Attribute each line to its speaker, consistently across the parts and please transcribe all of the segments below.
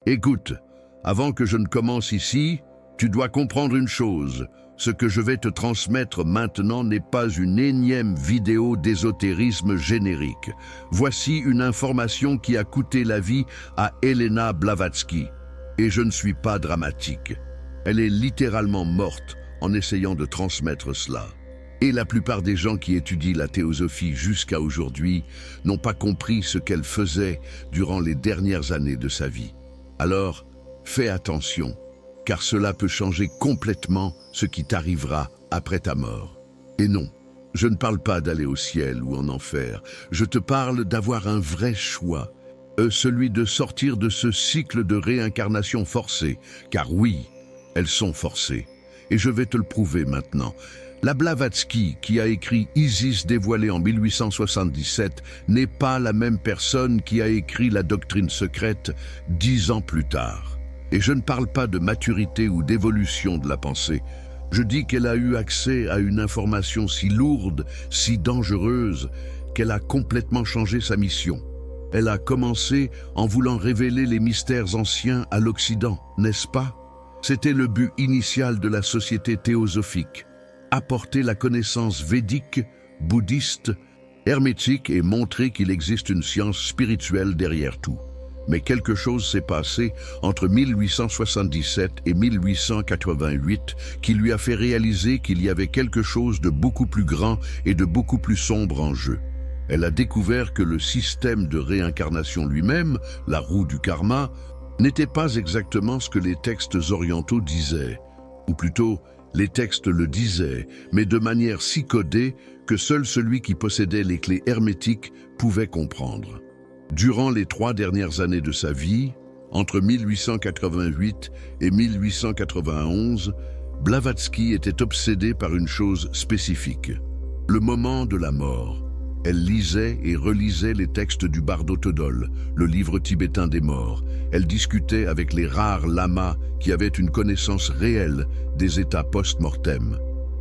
Speaker 1: Écoute, avant que je ne commence ici, tu dois comprendre une chose. Ce que je vais te transmettre maintenant n'est pas une énième vidéo d'ésotérisme générique. Voici une information qui a coûté la vie à Elena Blavatsky. Et je ne suis pas dramatique. Elle est littéralement morte en essayant de transmettre cela. Et la plupart des gens qui étudient la théosophie jusqu'à aujourd'hui n'ont pas compris ce qu'elle faisait durant les dernières années de sa vie. Alors, fais attention, car cela peut changer complètement ce qui t'arrivera après ta mort. Et non, je ne parle pas d'aller au ciel ou en enfer, je te parle d'avoir un vrai choix, celui de sortir de ce cycle de réincarnation forcée, car oui, elles sont forcées. Et je vais te le prouver maintenant. La Blavatsky, qui a écrit Isis dévoilée en 1877, n'est pas la même personne qui a écrit la doctrine secrète 10 ans plus tard. Et je ne parle pas de maturité ou d'évolution de la pensée. Je dis qu'elle a eu accès à une information si lourde, si dangereuse, qu'elle a complètement changé sa mission. Elle a commencé en voulant révéler les mystères anciens à l'Occident, n'est-ce pas? C'était le but initial de la société théosophique. Apporter la connaissance védique, bouddhiste, hermétique et montrer qu'il existe une science spirituelle derrière tout. Mais quelque chose s'est passé entre 1877 et 1888 qui lui a fait réaliser qu'il y avait quelque chose de beaucoup plus grand et de beaucoup plus sombre en jeu. Elle a découvert que le système de réincarnation lui-même, la roue du karma, n'était pas exactement ce que les textes orientaux disaient, ou plutôt, les textes le disaient, mais de manière si codée que seul celui qui possédait les clés hermétiques pouvait comprendre. Durant les 3 dernières années de sa vie, entre 1888 et 1891, Blavatsky était obsédée par une chose spécifique, le moment de la mort. Elle lisait et relisait les textes du Bardo Thodol, le livre tibétain des morts. Elle discutait avec les rares lamas qui avaient une connaissance réelle des états post-mortem.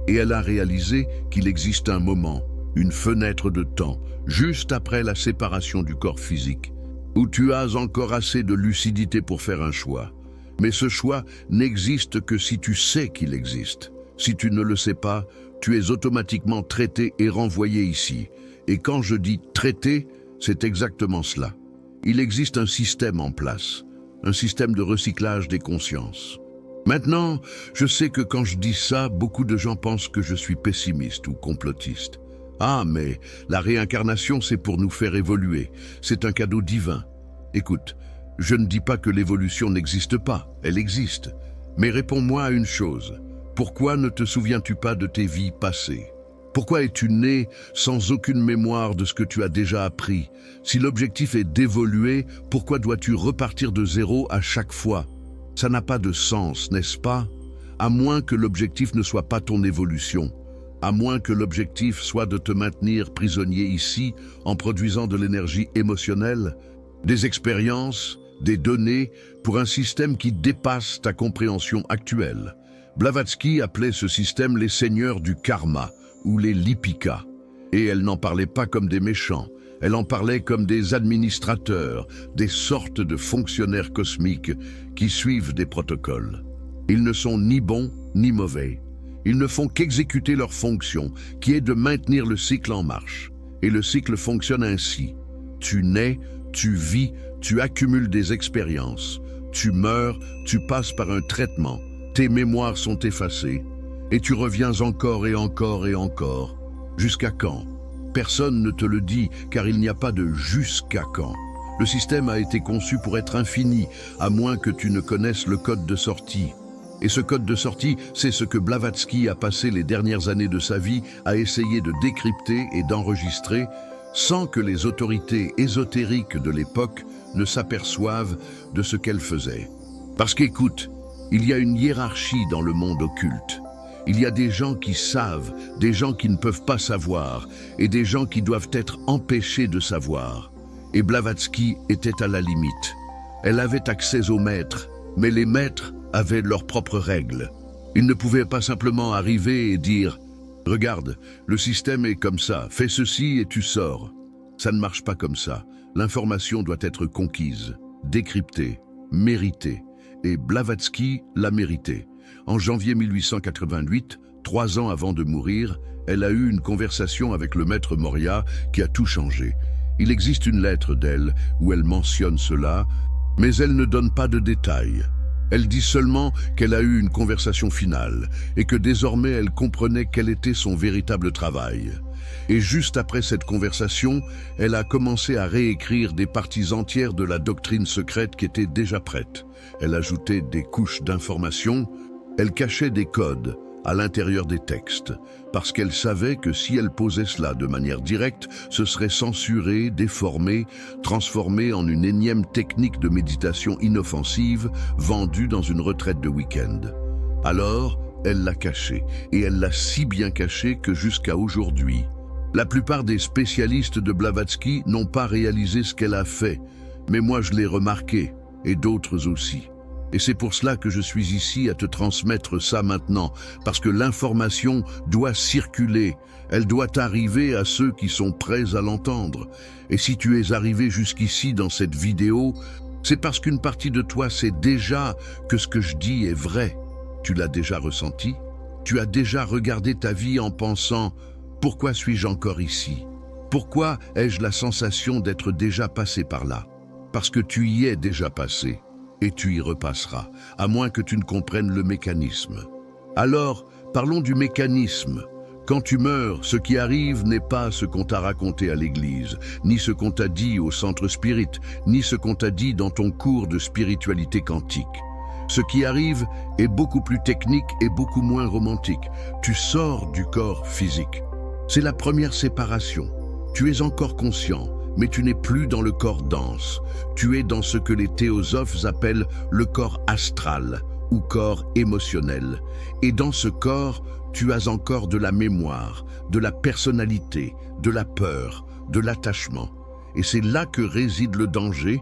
Speaker 1: Et elle a réalisé qu'il existe un moment, une fenêtre de temps, juste après la séparation du corps physique, où tu as encore assez de lucidité pour faire un choix. Mais ce choix n'existe que si tu sais qu'il existe. Si tu ne le sais pas, tu es automatiquement traité et renvoyé ici. Et quand je dis traité, c'est exactement cela. Il existe un système en place, un système de recyclage des consciences. Maintenant, je sais que quand je dis ça, beaucoup de gens pensent que je suis pessimiste ou complotiste. Ah, mais la réincarnation, c'est pour nous faire évoluer. C'est un cadeau divin. Écoute, je ne dis pas que l'évolution n'existe pas, elle existe. Mais réponds-moi à une chose. Pourquoi ne te souviens-tu pas de tes vies passées ? Pourquoi es-tu né sans aucune mémoire de ce que tu as déjà appris? Si l'objectif est d'évoluer, pourquoi dois-tu repartir de zéro à chaque fois? Ça n'a pas de sens, n'est-ce pas? À moins que l'objectif ne soit pas ton évolution. À moins que l'objectif soit de te maintenir prisonnier ici en produisant de l'énergie émotionnelle, des expériences, des données pour un système qui dépasse ta compréhension actuelle. Blavatsky appelait ce système les seigneurs du karma, ou les Lipika. Et elle n'en parlait pas comme des méchants, elle en parlait comme des administrateurs, des sortes de fonctionnaires cosmiques qui suivent des protocoles. Ils ne sont ni bons ni mauvais. Ils ne font qu'exécuter leur fonction, qui est de maintenir le cycle en marche. Et le cycle fonctionne ainsi. Tu nais, tu vis, tu accumules des expériences. Tu meurs, tu passes par un traitement. Tes mémoires sont effacées. Et tu reviens encore et encore et encore. Jusqu'à quand? Personne ne te le dit, car il n'y a pas de jusqu'à quand. Le système a été conçu pour être infini, à moins que tu ne connaisses le code de sortie. Et ce code de sortie, c'est ce que Blavatsky a passé les dernières années de sa vie à essayer de décrypter et d'enregistrer, sans que les autorités ésotériques de l'époque ne s'aperçoivent de ce qu'elle faisait. Parce qu'écoute, il y a une hiérarchie dans le monde occulte. Il y a des gens qui savent, des gens qui ne peuvent pas savoir, et des gens qui doivent être empêchés de savoir. Et Blavatsky était à la limite. Elle avait accès aux maîtres, mais les maîtres avaient leurs propres règles. Ils ne pouvaient pas simplement arriver et dire « Regarde, le système est comme ça, fais ceci et tu sors ». Ça ne marche pas comme ça. L'information doit être conquise, décryptée. mérité. Et Blavatsky l'a mérité. En janvier 1888, 3 ans avant de mourir, elle a eu une conversation avec le maître Moria qui a tout changé. Il existe une lettre d'elle où elle mentionne cela, mais elle ne donne pas de détails. Elle dit seulement qu'elle a eu une conversation finale et que désormais elle comprenait quel était son véritable travail. Et juste après cette conversation, elle a commencé à réécrire des parties entières de la doctrine secrète qui étaient déjà prêtes. Elle ajoutait des couches d'informations, elle cachait des codes à l'intérieur des textes, parce qu'elle savait que si elle posait cela de manière directe, ce serait censuré, déformé, transformé en une énième technique de méditation inoffensive vendue dans une retraite de week-end. Alors, elle l'a caché, et elle l'a si bien caché que jusqu'à aujourd'hui, la plupart des spécialistes de Blavatsky n'ont pas réalisé ce qu'elle a fait, mais moi je l'ai remarqué, et d'autres aussi. Et c'est pour cela que je suis ici à te transmettre ça maintenant, parce que l'information doit circuler, elle doit arriver à ceux qui sont prêts à l'entendre. Et si tu es arrivé jusqu'ici dans cette vidéo, c'est parce qu'une partie de toi sait déjà que ce que je dis est vrai. Tu l'as déjà ressenti? Tu as déjà regardé ta vie en pensant « Pourquoi suis-je encore ici? Pourquoi ai-je la sensation d'être déjà passé par là ?» Parce que tu y es déjà passé. Et tu y repasseras, à moins que tu ne comprennes le mécanisme. Alors, parlons du mécanisme. Quand tu meurs, ce qui arrive n'est pas ce qu'on t'a raconté à l'église, ni ce qu'on t'a dit au centre spirit, ni ce qu'on t'a dit dans ton cours de spiritualité quantique. Ce qui arrive est beaucoup plus technique et beaucoup moins romantique. Tu sors du corps physique. C'est la première séparation. Tu es encore conscient. Mais tu n'es plus dans le corps dense. Tu es dans ce que les théosophes appellent le corps astral ou corps émotionnel. Et dans ce corps, tu as encore de la mémoire, de la personnalité, de la peur, de l'attachement. Et c'est là que réside le danger,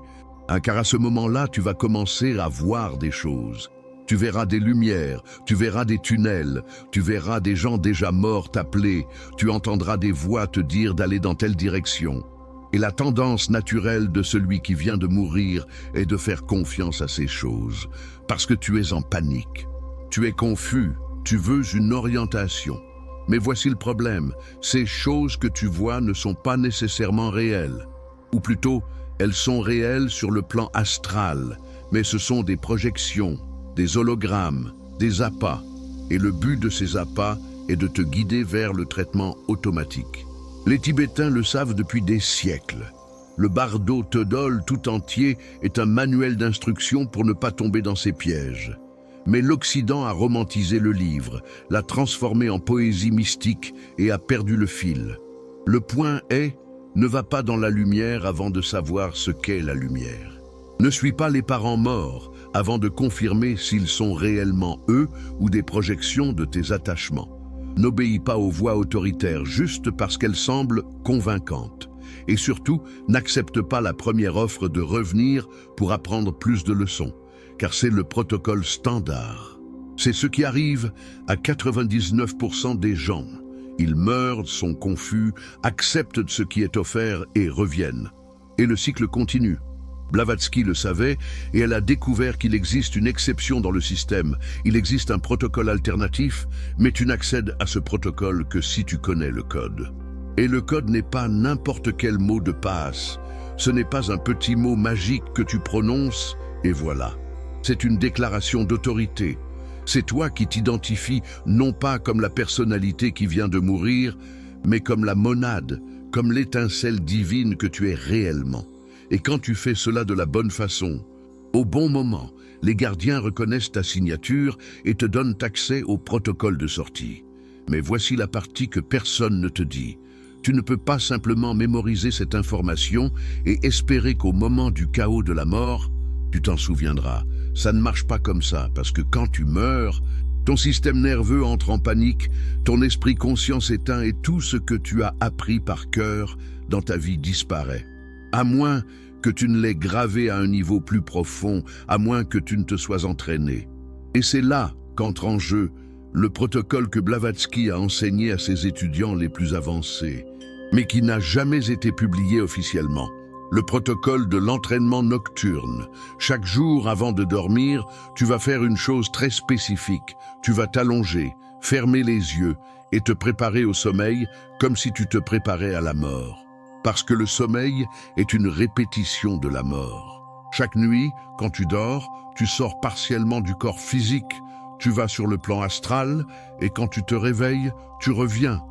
Speaker 1: car à ce moment-là, tu vas commencer à voir des choses. Tu verras des lumières, tu verras des tunnels, tu verras des gens déjà morts t'appeler, tu entendras des voix te dire d'aller dans telle direction. Et la tendance naturelle de celui qui vient de mourir est de faire confiance à ces choses, parce que tu es en panique. Tu es confus, tu veux une orientation. Mais voici le problème, ces choses que tu vois ne sont pas nécessairement réelles. Ou plutôt, elles sont réelles sur le plan astral, mais ce sont des projections, des hologrammes, des appâts. Et le but de ces appâts est de te guider vers le traitement automatique. Les Tibétains le savent depuis des siècles. Le bardo Todol tout entier est un manuel d'instruction pour ne pas tomber dans ces pièges. Mais l'Occident a romantisé le livre, l'a transformé en poésie mystique et a perdu le fil. Le point est, ne va pas dans la lumière avant de savoir ce qu'est la lumière. Ne suis pas les parents morts avant de confirmer s'ils sont réellement eux ou des projections de tes attachements. N'obéis pas aux voix autoritaires juste parce qu'elles semblent convaincantes. Et surtout, n'accepte pas la première offre de revenir pour apprendre plus de leçons, car c'est le protocole standard. C'est ce qui arrive à 99% des gens. Ils meurent, sont confus, acceptent ce qui est offert et reviennent. Et le cycle continue. Blavatsky le savait et elle a découvert qu'il existe une exception dans le système. Il existe un protocole alternatif, mais tu n'accèdes à ce protocole que si tu connais le code. Et le code n'est pas n'importe quel mot de passe. Ce n'est pas un petit mot magique que tu prononces et voilà. C'est une déclaration d'autorité. C'est toi qui t'identifies non pas comme la personnalité qui vient de mourir, mais comme la monade, comme l'étincelle divine que tu es réellement. Et quand tu fais cela de la bonne façon, au bon moment, les gardiens reconnaissent ta signature et te donnent accès au protocole de sortie. Mais voici la partie que personne ne te dit. Tu ne peux pas simplement mémoriser cette information et espérer qu'au moment du chaos de la mort, tu t'en souviendras. Ça ne marche pas comme ça, parce que quand tu meurs, ton système nerveux entre en panique, ton esprit conscient s'éteint et tout ce que tu as appris par cœur dans ta vie disparaît. À moins que tu ne l'aies gravé à un niveau plus profond, à moins que tu ne te sois entraîné. Et c'est là qu'entre en jeu le protocole que Blavatsky a enseigné à ses étudiants les plus avancés, mais qui n'a jamais été publié officiellement. Le protocole de l'entraînement nocturne. Chaque jour avant de dormir, tu vas faire une chose très spécifique. Tu vas t'allonger, fermer les yeux et te préparer au sommeil comme si tu te préparais à la mort. Parce que le sommeil est une répétition de la mort. Chaque nuit, quand tu dors, tu sors partiellement du corps physique, tu vas sur le plan astral et quand tu te réveilles, tu reviens.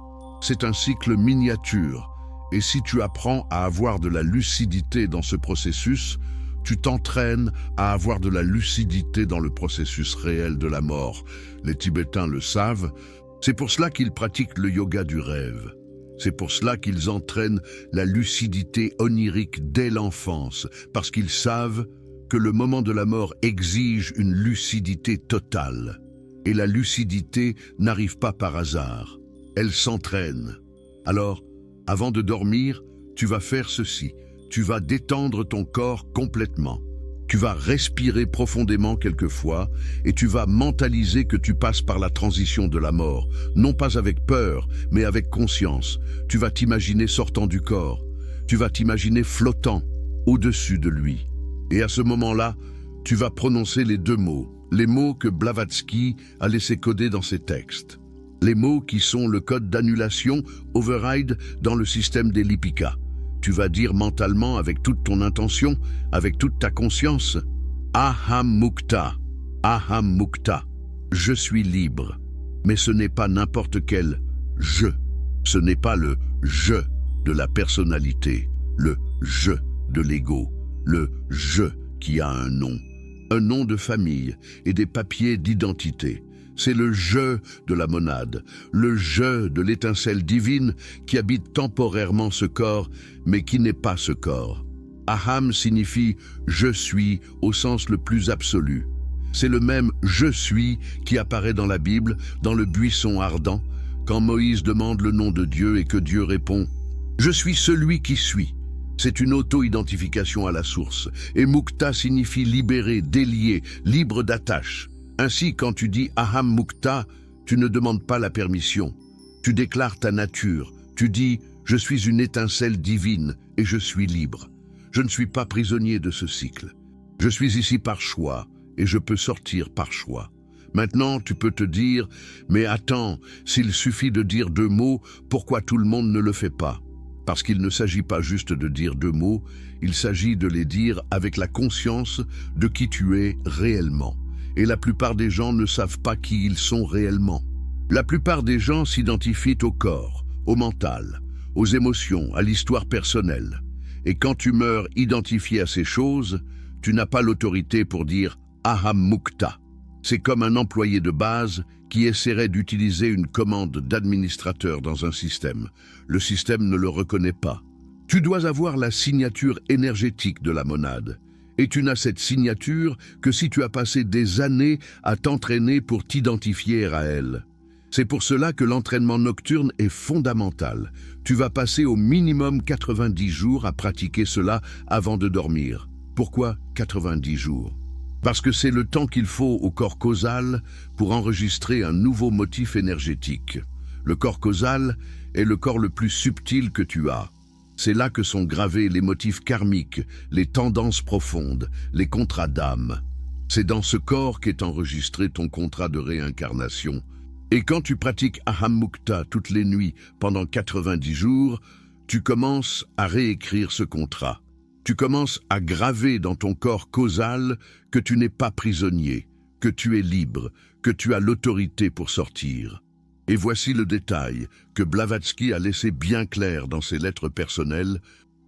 Speaker 1: C'est un cycle miniature. Et si tu apprends à avoir de la lucidité dans ce processus, tu t'entraînes à avoir de la lucidité dans le processus réel de la mort. Les Tibétains le savent, c'est pour cela qu'ils pratiquent le yoga du rêve. C'est pour cela qu'ils entraînent la lucidité onirique dès l'enfance, parce qu'ils savent que le moment de la mort exige une lucidité totale. Et la lucidité n'arrive pas par hasard, elle s'entraîne. Alors, avant de dormir, tu vas faire ceci. Tu vas détendre ton corps complètement. Tu vas respirer profondément quelquefois et tu vas mentaliser que tu passes par la transition de la mort, non pas avec peur, mais avec conscience. Tu vas t'imaginer sortant du corps. Tu vas t'imaginer flottant au-dessus de lui. Et à ce moment-là, tu vas prononcer les deux mots, les mots que Blavatsky a laissé coder dans ses textes. Les mots qui sont le code d'annulation, override, dans le système des Lipika. Tu vas dire mentalement, avec toute ton intention, avec toute ta conscience, Aham Mukta, Aham Mukta, je suis libre. Mais ce n'est pas n'importe quel je. Ce n'est pas le je de la personnalité, le je de l'ego, le je qui a un nom de famille et des papiers d'identité. C'est le je de la monade, le je de l'étincelle divine qui habite temporairement ce corps, mais qui n'est pas ce corps. Aham signifie « je suis » au sens le plus absolu. C'est le même « je suis » qui apparaît dans la Bible, dans le buisson ardent, quand Moïse demande le nom de Dieu et que Dieu répond « Je suis celui qui suis ». C'est une auto-identification à la source. Et Mukta signifie libéré, délié, libre d'attache. Ainsi, quand tu dis Aham Mukta, tu ne demandes pas la permission. Tu déclares ta nature. Tu dis « Je suis une étincelle divine et je suis libre. Je ne suis pas prisonnier de ce cycle. Je suis ici par choix et je peux sortir par choix. » Maintenant, tu peux te dire « Mais attends, s'il suffit de dire deux mots, pourquoi tout le monde ne le fait pas ?» Parce qu'il ne s'agit pas juste de dire deux mots, il s'agit de les dire avec la conscience de qui tu es réellement. Et la plupart des gens ne savent pas qui ils sont réellement. La plupart des gens s'identifient au corps, au mental, aux émotions, à l'histoire personnelle. Et quand tu meurs identifié à ces choses, tu n'as pas l'autorité pour dire « Aham Mukta ». C'est comme un employé de base qui essaierait d'utiliser une commande d'administrateur dans un système. Le système ne le reconnaît pas. Tu dois avoir la signature énergétique de la monade. Et tu n'as cette signature que si tu as passé des années à t'entraîner pour t'identifier à elle. C'est pour cela que l'entraînement nocturne est fondamental. Tu vas passer au minimum 90 jours à pratiquer cela avant de dormir. Pourquoi 90 jours? Parce que c'est le temps qu'il faut au corps causal pour enregistrer un nouveau motif énergétique. Le corps causal est le corps le plus subtil que tu as. C'est là que sont gravés les motifs karmiques, les tendances profondes, les contrats d'âme. C'est dans ce corps qu'est enregistré ton contrat de réincarnation. Et quand tu pratiques Aham Mukta toutes les nuits pendant 90 jours, tu commences à réécrire ce contrat. Tu commences à graver dans ton corps causal que tu n'es pas prisonnier, que tu es libre, que tu as l'autorité pour sortir. Et voici le détail que Blavatsky a laissé bien clair dans ses lettres personnelles,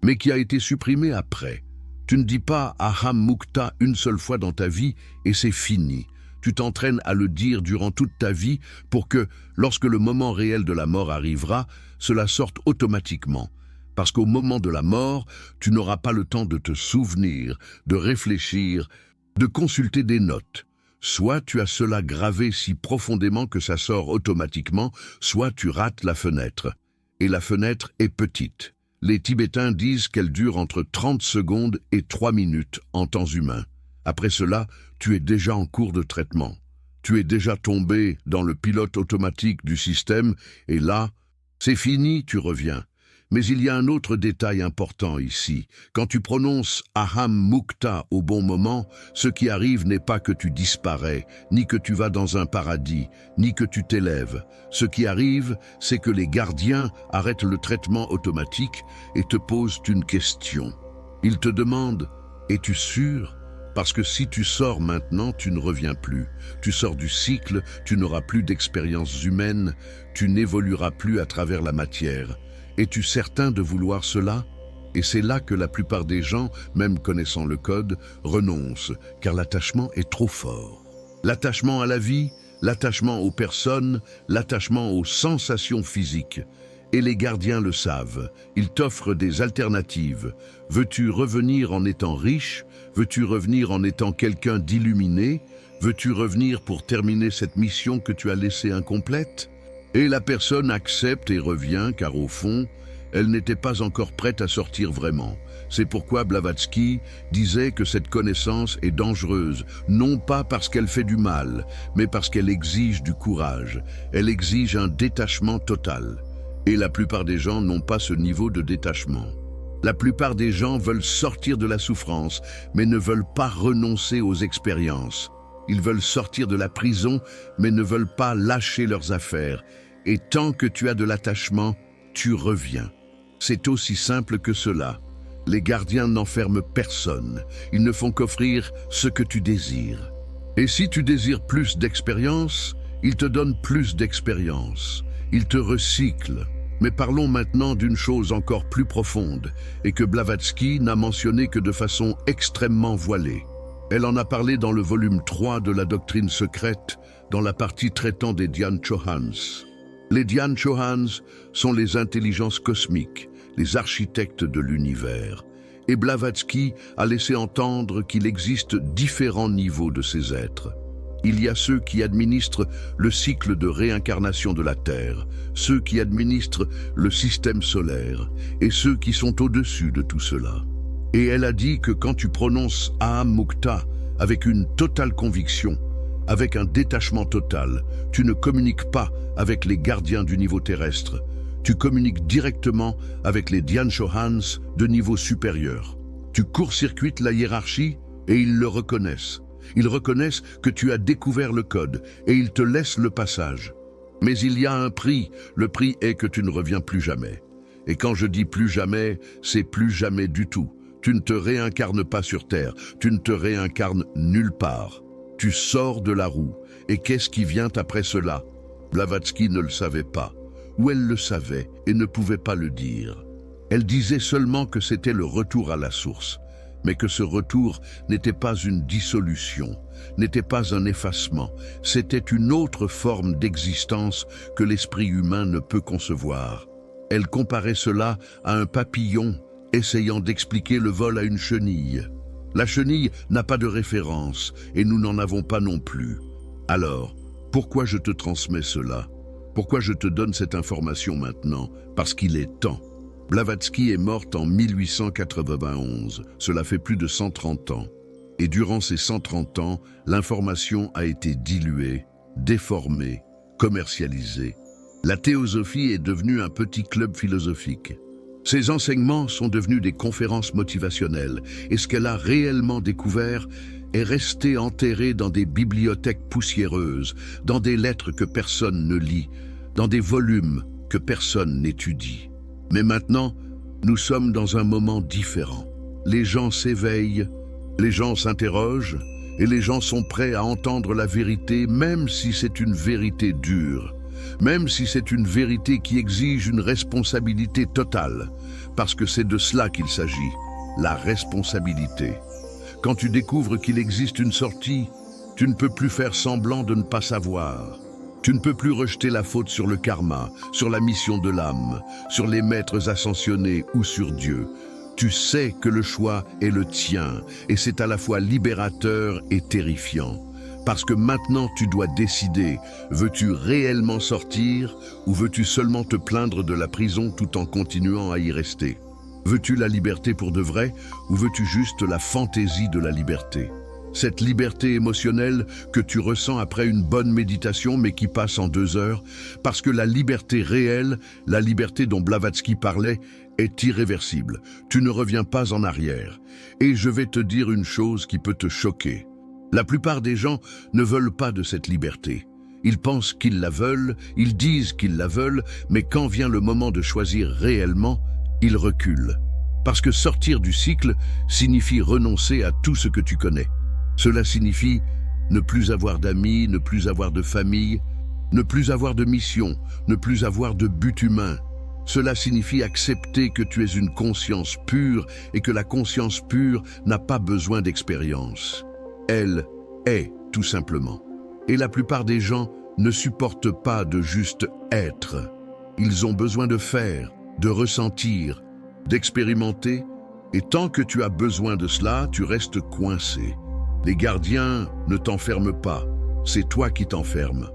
Speaker 1: mais qui a été supprimé après. Tu ne dis pas Aham Mukta une seule fois dans ta vie et c'est fini. Tu t'entraînes à le dire durant toute ta vie pour que, lorsque le moment réel de la mort arrivera, cela sorte automatiquement. Parce qu'au moment de la mort, tu n'auras pas le temps de te souvenir, de réfléchir, de consulter des notes. Soit tu as cela gravé si profondément que ça sort automatiquement, soit tu rates la fenêtre. Et la fenêtre est petite. Les Tibétains disent qu'elle dure entre 30 secondes et 3 minutes en temps humain. Après cela, tu es déjà en cours de traitement. Tu es déjà tombé dans le pilote automatique du système et là, c'est fini, tu reviens. Mais il y a un autre détail important ici. Quand tu prononces Aham Mukta au bon moment, ce qui arrive n'est pas que tu disparais, ni que tu vas dans un paradis, ni que tu t'élèves. Ce qui arrive, c'est que les gardiens arrêtent le traitement automatique et te posent une question. Ils te demandent « Es-tu sûr ?» Parce que si tu sors maintenant, tu ne reviens plus. Tu sors du cycle, tu n'auras plus d'expérience humaine, tu n'évolueras plus à travers la matière. Es-tu certain de vouloir cela? Et c'est là que la plupart des gens, même connaissant le code, renoncent, car l'attachement est trop fort. L'attachement à la vie, l'attachement aux personnes, l'attachement aux sensations physiques. Et les gardiens le savent, ils t'offrent des alternatives. Veux-tu revenir en étant riche? Veux-tu revenir en étant quelqu'un d'illuminé? Veux-tu revenir pour terminer cette mission que tu as laissée incomplète? Et la personne accepte et revient, car au fond, elle n'était pas encore prête à sortir vraiment. C'est pourquoi Blavatsky disait que cette connaissance est dangereuse, non pas parce qu'elle fait du mal, mais parce qu'elle exige du courage. Elle exige un détachement total. Et la plupart des gens n'ont pas ce niveau de détachement. La plupart des gens veulent sortir de la souffrance, mais ne veulent pas renoncer aux expériences. Ils veulent sortir de la prison, mais ne veulent pas lâcher leurs affaires. Et tant que tu as de l'attachement, tu reviens. C'est aussi simple que cela. Les gardiens n'enferment personne. Ils ne font qu'offrir ce que tu désires. Et si tu désires plus d'expérience, ils te donnent plus d'expérience. Ils te recyclent. Mais parlons maintenant d'une chose encore plus profonde et que Blavatsky n'a mentionné que de façon extrêmement voilée. Elle en a parlé dans le volume 3 de la doctrine secrète, dans la partie traitant des Dhyan Chohans. Les Dhyan Chohans sont les intelligences cosmiques, les architectes de l'univers. Et Blavatsky a laissé entendre qu'il existe différents niveaux de ces êtres. Il y a ceux qui administrent le cycle de réincarnation de la Terre, ceux qui administrent le système solaire et ceux qui sont au-dessus de tout cela. Et elle a dit que quand tu prononces Aham Mukta avec une totale conviction, avec un détachement total, tu ne communiques pas avec les gardiens du niveau terrestre. Tu communiques directement avec les Dhyan Chohans de niveau supérieur. Tu court-circuites la hiérarchie et ils le reconnaissent. Ils reconnaissent que tu as découvert le code et ils te laissent le passage. Mais il y a un prix. Le prix est que tu ne reviens plus jamais. Et quand je dis plus jamais, c'est plus jamais du tout. Tu ne te réincarnes pas sur Terre. Tu ne te réincarnes nulle part. Tu sors de la roue. Et qu'est-ce qui vient après cela? Blavatsky ne le savait pas. Ou elle le savait et ne pouvait pas le dire. Elle disait seulement que c'était le retour à la source. Mais que ce retour n'était pas une dissolution, n'était pas un effacement, c'était une autre forme d'existence que l'esprit humain ne peut concevoir. Elle comparait cela à un papillon essayant d'expliquer le vol à une chenille. La chenille n'a pas de référence et nous n'en avons pas non plus. Alors, pourquoi je te transmets cela? Pourquoi je te donne cette information maintenant? Parce qu'il est temps. Blavatsky est morte en 1891, cela fait plus de 130 ans. Et durant ces 130 ans, l'information a été diluée, déformée, commercialisée. La théosophie est devenue un petit club philosophique. Ses enseignements sont devenus des conférences motivationnelles, et ce qu'elle a réellement découvert est resté enterré dans des bibliothèques poussiéreuses, dans des lettres que personne ne lit, dans des volumes que personne n'étudie. Mais maintenant, nous sommes dans un moment différent. Les gens s'éveillent, les gens s'interrogent, et les gens sont prêts à entendre la vérité, même si c'est une vérité dure, même si c'est une vérité qui exige une responsabilité totale, parce que c'est de cela qu'il s'agit, la responsabilité. Quand tu découvres qu'il existe une sortie, tu ne peux plus faire semblant de ne pas savoir. Tu ne peux plus rejeter la faute sur le karma, sur la mission de l'âme, sur les maîtres ascensionnés ou sur Dieu. Tu sais que le choix est le tien et c'est à la fois libérateur et terrifiant. Parce que maintenant tu dois décider, veux-tu réellement sortir ou veux-tu seulement te plaindre de la prison tout en continuant à y rester? Veux-tu la liberté pour de vrai ou veux-tu juste la fantaisie de la liberté? Cette liberté émotionnelle que tu ressens après une bonne méditation mais qui passe en 2 heures, parce que la liberté réelle, la liberté dont Blavatsky parlait, est irréversible. Tu ne reviens pas en arrière. Et je vais te dire une chose qui peut te choquer. La plupart des gens ne veulent pas de cette liberté. Ils pensent qu'ils la veulent, ils disent qu'ils la veulent, mais quand vient le moment de choisir réellement, ils reculent. Parce que sortir du cycle signifie renoncer à tout ce que tu connais. Cela signifie ne plus avoir d'amis, ne plus avoir de famille, ne plus avoir de mission, ne plus avoir de but humain. Cela signifie accepter que tu es une conscience pure et que la conscience pure n'a pas besoin d'expérience. Elle est, tout simplement. Et la plupart des gens ne supportent pas de juste être. Ils ont besoin de faire, de ressentir, d'expérimenter, et tant que tu as besoin de cela, tu restes coincé. Les gardiens ne t'enferment pas, c'est toi qui t'enfermes.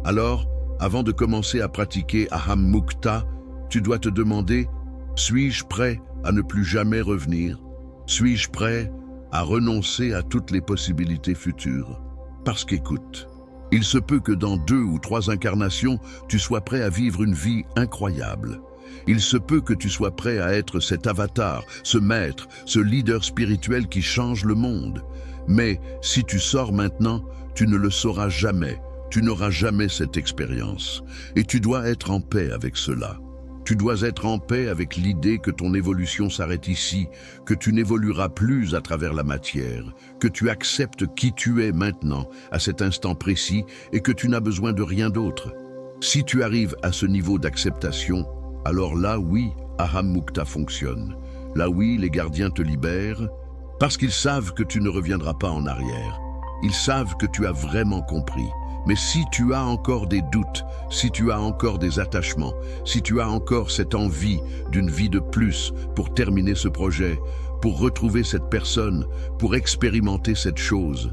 Speaker 1: Alors, avant de commencer à pratiquer Aham Mukta, tu dois te demander, suis-je prêt à ne plus jamais revenir? Suis-je prêt à renoncer à toutes les possibilités futures? Parce qu'écoute, il se peut que dans 2 ou 3 incarnations, tu sois prêt à vivre une vie incroyable. Il se peut que tu sois prêt à être cet avatar, ce maître, ce leader spirituel qui change le monde. Mais si tu sors maintenant, tu ne le sauras jamais. Tu n'auras jamais cette expérience. Et tu dois être en paix avec cela. Tu dois être en paix avec l'idée que ton évolution s'arrête ici, que tu n'évolueras plus à travers la matière, que tu acceptes qui tu es maintenant, à cet instant précis, et que tu n'as besoin de rien d'autre. Si tu arrives à ce niveau d'acceptation, alors là, oui, Aham Mukta fonctionne. Là, oui, les gardiens te libèrent, parce qu'ils savent que tu ne reviendras pas en arrière. Ils savent que tu as vraiment compris. Mais si tu as encore des doutes, si tu as encore des attachements, si tu as encore cette envie d'une vie de plus pour terminer ce projet, pour retrouver cette personne, pour expérimenter cette chose,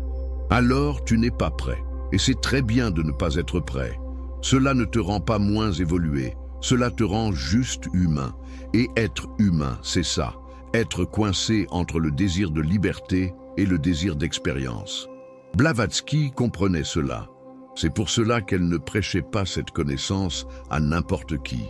Speaker 1: alors tu n'es pas prêt. Et c'est très bien de ne pas être prêt. Cela ne te rend pas moins évolué. Cela te rend juste humain. Et être humain, c'est ça. Être coincé entre le désir de liberté et le désir d'expérience. Blavatsky comprenait cela. C'est pour cela qu'elle ne prêchait pas cette connaissance à n'importe qui.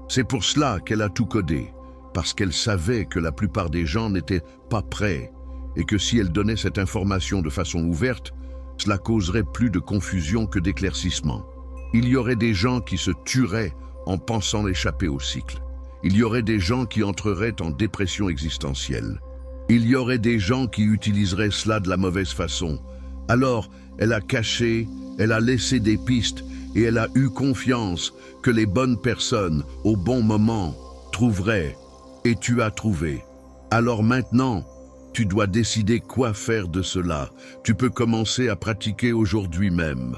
Speaker 1: C'est pour cela qu'elle a tout codé, parce qu'elle savait que la plupart des gens n'étaient pas prêts, et que si elle donnait cette information de façon ouverte, cela causerait plus de confusion que d'éclaircissement. Il y aurait des gens qui se tueraient en pensant échapper au cycle. Il y aurait des gens qui entreraient en dépression existentielle. Il y aurait des gens qui utiliseraient cela de la mauvaise façon. Alors, elle a caché, elle a laissé des pistes et elle a eu confiance que les bonnes personnes, au bon moment, trouveraient. Et tu as trouvé. Alors maintenant, tu dois décider quoi faire de cela. Tu peux commencer à pratiquer aujourd'hui même.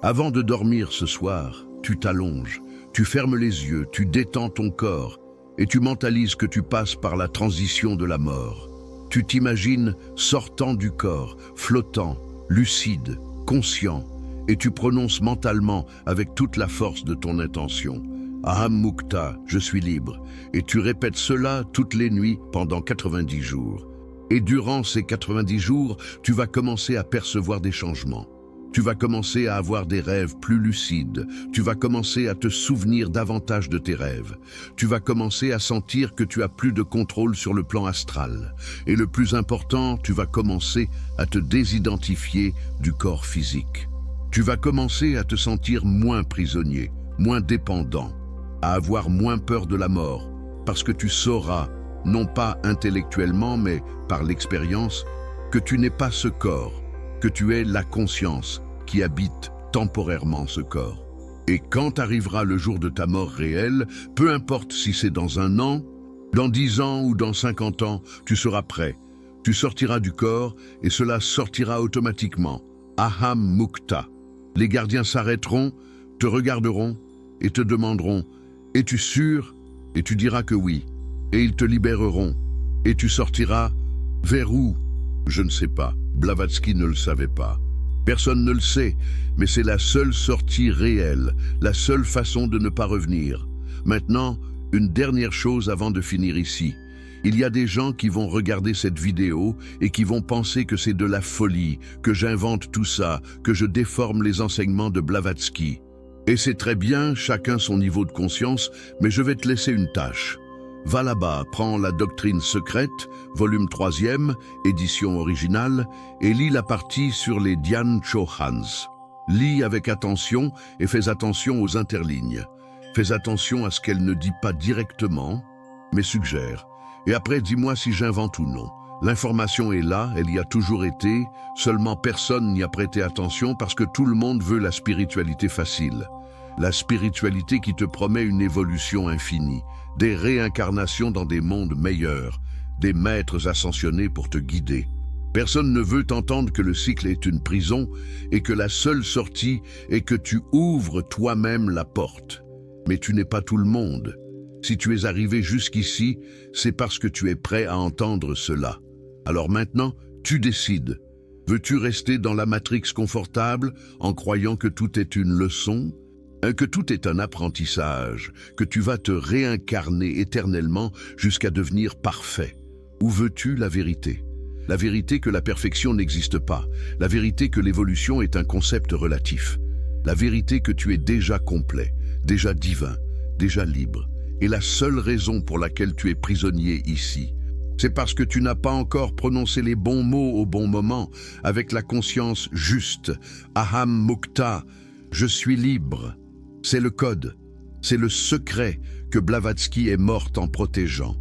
Speaker 1: Avant de dormir ce soir, tu t'allonges, tu fermes les yeux, tu détends ton corps et tu mentalises que tu passes par la transition de la mort. Tu t'imagines sortant du corps, flottant, lucide, conscient, et tu prononces mentalement avec toute la force de ton intention. Aham Mukta, je suis libre. Et tu répètes cela toutes les nuits pendant 90 jours. Et durant ces 90 jours, tu vas commencer à percevoir des changements. Tu vas commencer à avoir des rêves plus lucides. Tu vas commencer à te souvenir davantage de tes rêves. Tu vas commencer à sentir que tu as plus de contrôle sur le plan astral. Et le plus important, tu vas commencer à te désidentifier du corps physique. Tu vas commencer à te sentir moins prisonnier, moins dépendant, à avoir moins peur de la mort, parce que tu sauras, non pas intellectuellement, mais par l'expérience, que tu n'es pas ce corps, que tu es la conscience qui habite temporairement ce corps. Et quand arrivera le jour de ta mort réelle, peu importe si c'est dans 1 an, dans 10 ans ou dans 50 ans, tu seras prêt. Tu sortiras du corps et cela sortira automatiquement. Aham Mukta. Les gardiens s'arrêteront, te regarderont et te demanderont « Es-tu sûr ?» Et tu diras que oui. Et ils te libéreront. Et tu sortiras vers où? Je ne sais pas. Blavatsky ne le savait pas. Personne ne le sait, mais c'est la seule sortie réelle, la seule façon de ne pas revenir. Maintenant, une dernière chose avant de finir ici. Il y a des gens qui vont regarder cette vidéo et qui vont penser que c'est de la folie, que j'invente tout ça, que je déforme les enseignements de Blavatsky. Et c'est très bien, chacun son niveau de conscience, mais je vais te laisser une tâche. Va là-bas, prends la doctrine secrète, volume 3e, édition originale, et lis la partie sur les Dhyan Chohans. Lis avec attention et fais attention aux interlignes. Fais attention à ce qu'elle ne dit pas directement, mais suggère. Et après, dis-moi si j'invente ou non. L'information est là, elle y a toujours été, seulement personne n'y a prêté attention parce que tout le monde veut la spiritualité facile. La spiritualité qui te promet une évolution infinie, des réincarnations dans des mondes meilleurs, des maîtres ascensionnés pour te guider. Personne ne veut t'entendre que le cycle est une prison et que la seule sortie est que tu ouvres toi-même la porte. Mais tu n'es pas tout le monde. Si tu es arrivé jusqu'ici, c'est parce que tu es prêt à entendre cela. Alors maintenant, tu décides. Veux-tu rester dans la matrix confortable en croyant que tout est une leçon, que tout est un apprentissage, que tu vas te réincarner éternellement jusqu'à devenir parfait? Ou veux-tu la vérité? La vérité que la perfection n'existe pas, la vérité que l'évolution est un concept relatif, la vérité que tu es déjà complet, déjà divin, déjà libre. Et la seule raison pour laquelle tu es prisonnier ici, c'est parce que tu n'as pas encore prononcé les bons mots au bon moment, avec la conscience juste. Aham Mukta, je suis libre. C'est le code, c'est le secret que Blavatsky est mort en protégeant.